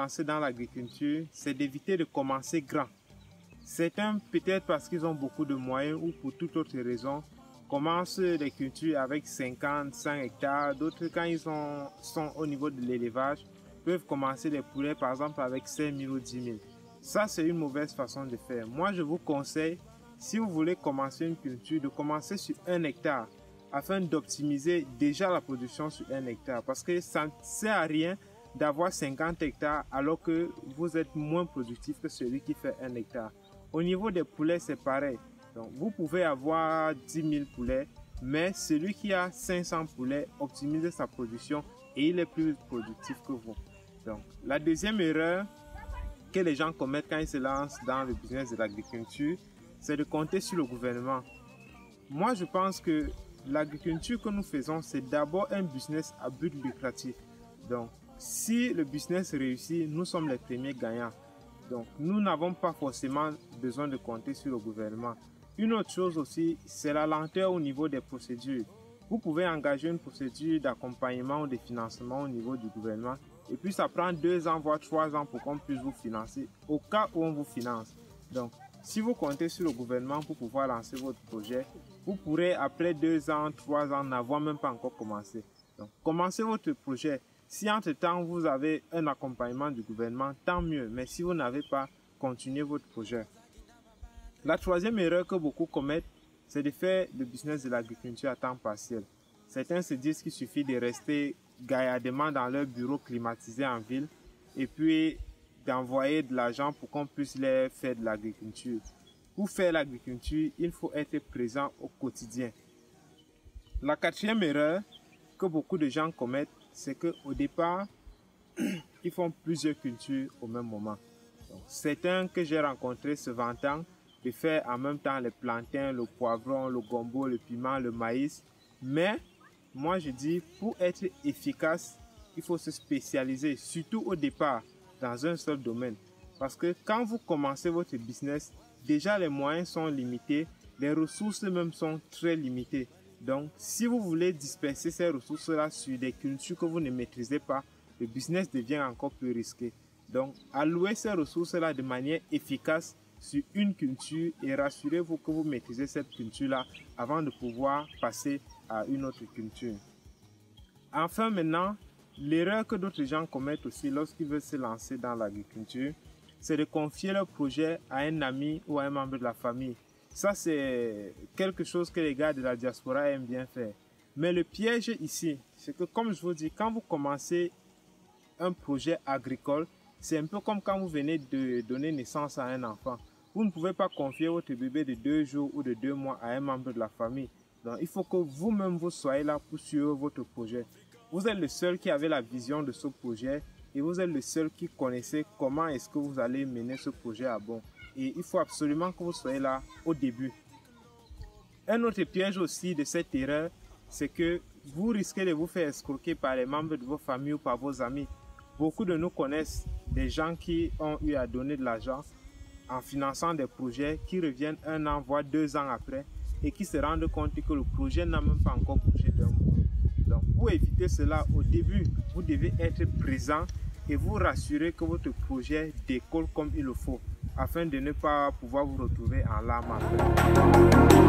lancer dans l'agriculture, c'est d'éviter de commencer grand. Certains, peut-être parce qu'ils ont beaucoup de moyens ou pour toute autre raison, commencent les cultures avec 50, 100 hectares. D'autres, quand ils sont au niveau de l'élevage, peuvent commencer les poulets par exemple avec 5 000 ou 10 000. Ça, c'est une mauvaise façon de faire. Moi, je vous conseille, si vous voulez commencer une culture, de commencer sur 1 hectare afin d'optimiser déjà la production sur 1 hectare. Parce que ça ne sert à rien d'avoir 50 hectares alors que vous êtes moins productif que celui qui fait 1 hectare. Au niveau des poulets, c'est pareil. Donc, vous pouvez avoir 10 000 poulets, mais celui qui a 500 poulets optimise sa production et il est plus productif que vous. Donc, la deuxième erreur que les gens commettent quand ils se lancent dans le business de l'agriculture, c'est de compter sur le gouvernement. Moi, je pense que l'agriculture que nous faisons, c'est d'abord un business à but lucratif. Donc, si le business réussit, nous sommes les premiers gagnants. Donc, nous n'avons pas forcément besoin de compter sur le gouvernement. Une autre chose aussi, c'est la lenteur au niveau des procédures. Vous pouvez engager une procédure d'accompagnement ou de financement au niveau du gouvernement et puis ça prend 2 ans voire 3 ans pour qu'on puisse vous financer au cas où on vous finance. Donc, si vous comptez sur le gouvernement pour pouvoir lancer votre projet, vous pourrez après 2 ans, 3 ans n'avoir même pas encore commencé. Donc, commencez votre projet. Si entre-temps vous avez un accompagnement du gouvernement, tant mieux. Mais si vous n'avez pas, continuez votre projet. La troisième erreur que beaucoup commettent, c'est de faire le business de l'agriculture à temps partiel. Certains se disent qu'il suffit de rester gaillardement dans leur bureau climatisé en ville et puis d'envoyer de l'argent pour qu'on puisse les faire de l'agriculture. Pour faire l'agriculture, il faut être présent au quotidien. La quatrième erreur que beaucoup de gens commettent, c'est qu'au départ, ils font plusieurs cultures au même moment. Donc, certains que j'ai rencontrés se vantant de faire en même temps les plantains, le poivron, le gombo, le piment, le maïs. Mais moi je dis, pour être efficace, il faut se spécialiser, surtout au départ, dans un seul domaine. Parce que quand vous commencez votre business, déjà les moyens sont limités, les ressources même sont très limitées. Donc, si vous voulez disperser ces ressources-là sur des cultures que vous ne maîtrisez pas, le business devient encore plus risqué. Donc, allouez ces ressources-là de manière efficace sur une culture et rassurez-vous que vous maîtrisez cette culture-là avant de pouvoir passer à une autre culture. Enfin, maintenant, l'erreur que d'autres gens commettent aussi lorsqu'ils veulent se lancer dans l'agriculture, c'est de confier leur projet à un ami ou à un membre de la famille. Ça, c'est quelque chose que les gars de la diaspora aiment bien faire. Mais le piège ici, c'est que comme je vous dis, quand vous commencez un projet agricole, c'est un peu comme quand vous venez de donner naissance à un enfant. Vous ne pouvez pas confier votre bébé de 2 jours ou de 2 mois à un membre de la famille. Donc, il faut que vous-même vous soyez là pour suivre votre projet. Vous êtes le seul qui avait la vision de ce projet et vous êtes le seul qui connaissait comment est-ce que vous allez mener ce projet à bon. Et il faut absolument que vous soyez là au début. Un autre piège aussi de cette erreur, c'est que vous risquez de vous faire escroquer par les membres de vos familles ou par vos amis. Beaucoup de nous connaissent des gens qui ont eu à donner de l'argent en finançant des projets qui reviennent 1 an, voire 2 ans après et qui se rendent compte que le projet n'a même pas encore bougé d'un mot. Donc, pour éviter cela, au début, vous devez être présent et vous rassurer que votre projet décolle comme il le faut afin de ne pas pouvoir vous retrouver en larmes après.